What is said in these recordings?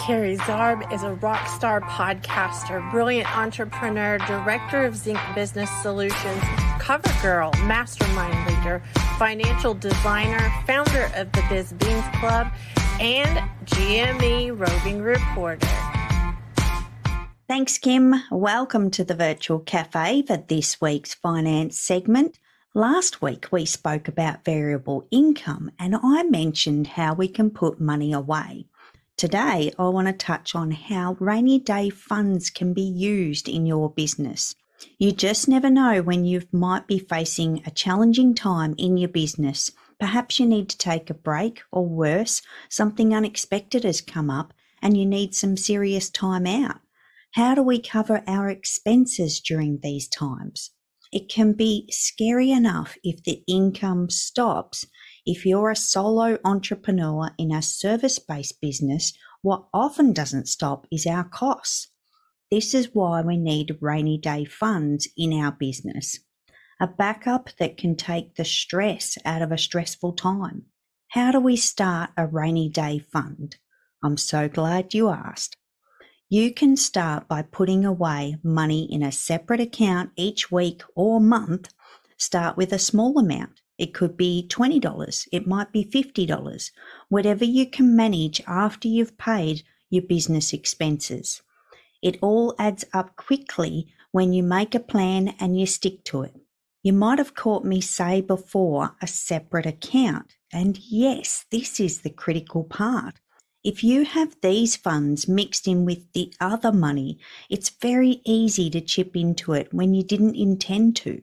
Kerry Zarb is a rock star podcaster, brilliant entrepreneur, director of Zinc Business Solutions, cover girl, mastermind leader, financial designer, founder of the Biz Beans Club, and GME Roving reporter. Thanks, Kim. Welcome to the Virtual Cafe for this week's finance segment. Last week, we spoke about variable income and I mentioned how we can put money away. Today, I want to touch on how rainy day funds can be used in your business. You just never know when you might be facing a challenging time in your business. Perhaps you need to take a break, or worse, something unexpected has come up and you need some serious time out. How do we cover our expenses during these times? It can be scary enough if the income stops. If you're a solo entrepreneur in a service-based business, what often doesn't stop is our costs. This is why we need rainy day funds in our business. A backup that can take the stress out of a stressful time. How do we start a rainy day fund? I'm so glad you asked. You can start by putting away money in a separate account each week or month. Start with a small amount. It could be $20. It might be $50. Whatever you can manage after you've paid your business expenses. It all adds up quickly when you make a plan and you stick to it. You might have caught me say before a separate account. And yes, this is the critical part. If you have these funds mixed in with the other money, it's very easy to chip into it when you didn't intend to.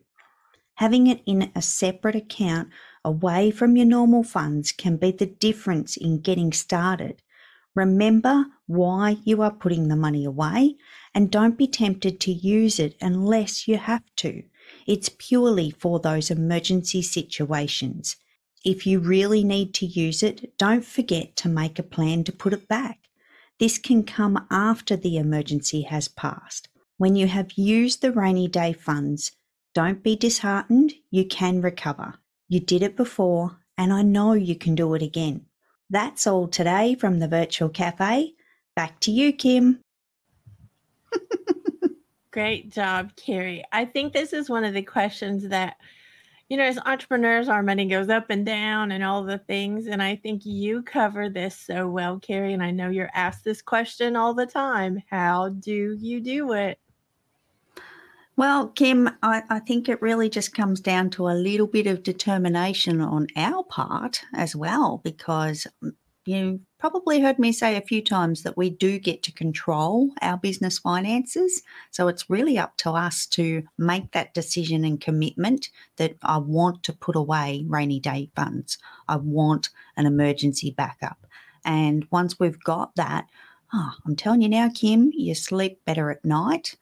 Having it in a separate account away from your normal funds can be the difference in getting started. Remember why you are putting the money away and don't be tempted to use it unless you have to. It's purely for those emergency situations. If you really need to use it, don't forget to make a plan to put it back. This can come after the emergency has passed. When you have used the rainy day funds, don't be disheartened. You can recover. You did it before, and I know you can do it again. That's all today from the Virtual Cafe. Back to you, Kim. Great job, Kerry. I think this is one of the questions that, as entrepreneurs, our money goes up and down and all the things. And I think you cover this so well, Kerry. And I know you're asked this question all the time. How do you do it? Well, Kim, I think it really just comes down to a little bit of determination on our part as well, because you probably heard me say a few times that we do get to control our business finances. So it's really up to us to make that decision and commitment that I want to put away rainy day funds. I want an emergency backup. And once we've got that, I'm telling you now, Kim, you sleep better at night.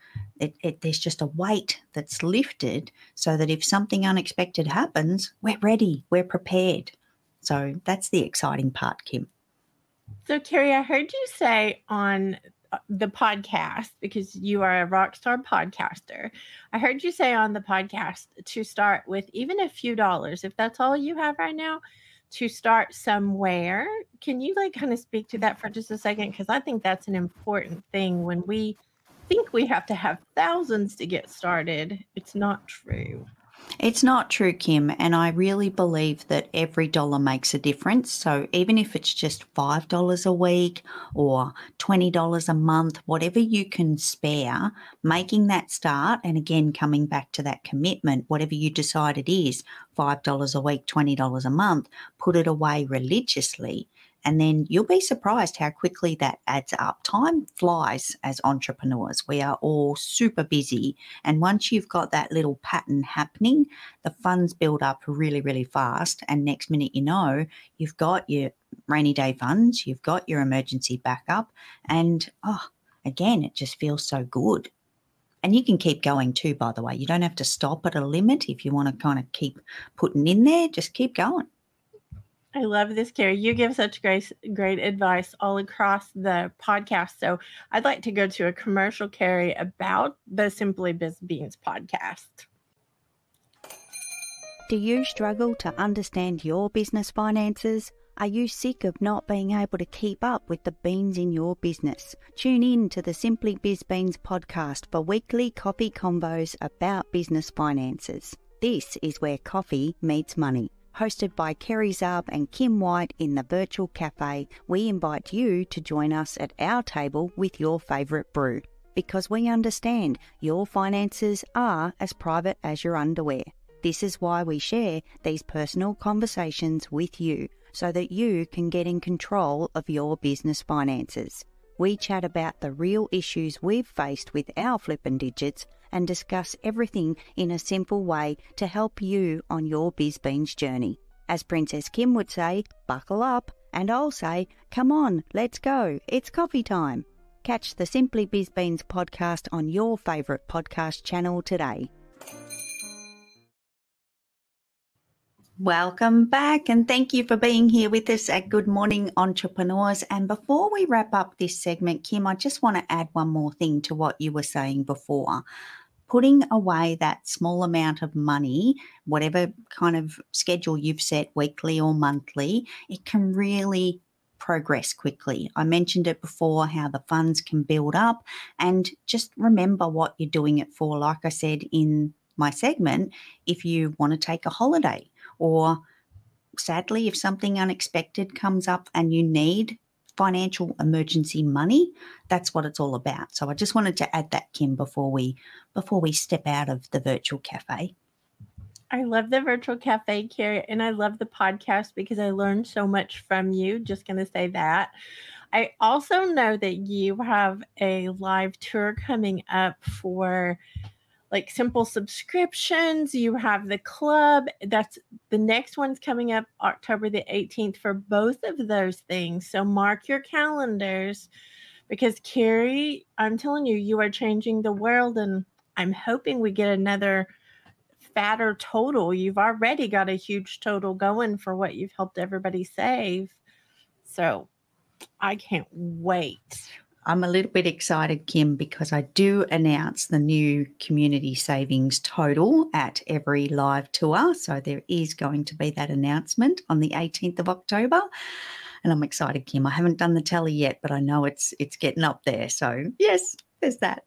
There's just a weight that's lifted so that if something unexpected happens, we're ready, we're prepared. So that's the exciting part, Kim. So, Kerry, I heard you say on the podcast, because you are a rock star podcaster, I heard you say on the podcast to start with even a few dollars, if that's all you have right now, to start somewhere. Can you kind of speak to that for just a second? Because I think that's an important thing. When we think we have to have thousands to get started, it's not true. It's not true, Kim, and I really believe that every dollar makes a difference. So even if it's just $5 a week or $20 a month, whatever you can spare, making that start, and again, coming back to that commitment, whatever you decide it is, $5 a week, $20 a month, put it away religiously. And then you'll be surprised how quickly that adds up. Time flies as entrepreneurs. We are all super busy. And once you've got that little pattern happening, the funds build up really, really fast. And next minute, you've got your rainy day funds, you've got your emergency backup. And again, it just feels so good. And you can keep going too, by the way. You don't have to stop at a limit. If you want to kind of keep putting in there, just keep going. I love this, Kerry. You give such great advice all across the podcast. So I'd like to go to a commercial, Kerry, about the Simply Biz Beans podcast. Do you struggle to understand your business finances? Are you sick of not being able to keep up with the beans in your business? Tune in to the Simply Biz Beans podcast for weekly coffee convos about business finances. This is where coffee meets money. Hosted by Kerry Zarb and Kim White in the virtual cafe, we invite you to join us at our table with your favourite brew, because we understand your finances are as private as your underwear. This is why we share these personal conversations with you, so that you can get in control of your business finances. We chat about the real issues we've faced with our flippin' digits and discuss everything in a simple way to help you on your Biz Beans journey. As Princess Kim would say, buckle up, and I'll say, come on, let's go, it's coffee time. Catch the Simply Biz Beans podcast on your favourite podcast channel today. Welcome back, and thank you for being here with us at Good Morning Entrepreneurs. And before we wrap up this segment, Kim, I just want to add one more thing to what you were saying before. Putting away that small amount of money, whatever kind of schedule you've set, weekly or monthly, it can really progress quickly. I mentioned it before, how the funds can build up, and just remember what you're doing it for. Like I said in my segment, if you want to take a holiday, or sadly, if something unexpected comes up and you need financial emergency money, that's what it's all about. So I just wanted to add that, Kim, before we step out of the virtual cafe. I love the virtual cafe, Kerry, and I love the podcast because I learned so much from you. Just going to say that. I also know that you have a live tour coming up for like simple subscriptions. You have the club. That's the next one's coming up October the 18th for both of those things. So mark your calendars, because Kerry, I'm telling you, you are changing the world, and I'm hoping we get another fatter total. You've already got a huge total going for what you've helped everybody save. So I can't wait. I'm a little bit excited, Kim, because I do announce the new community savings total at every live tour. So there is going to be that announcement on the 18th of October. And I'm excited, Kim. I haven't done the tally yet, but I know it's getting up there. So yes, there's that.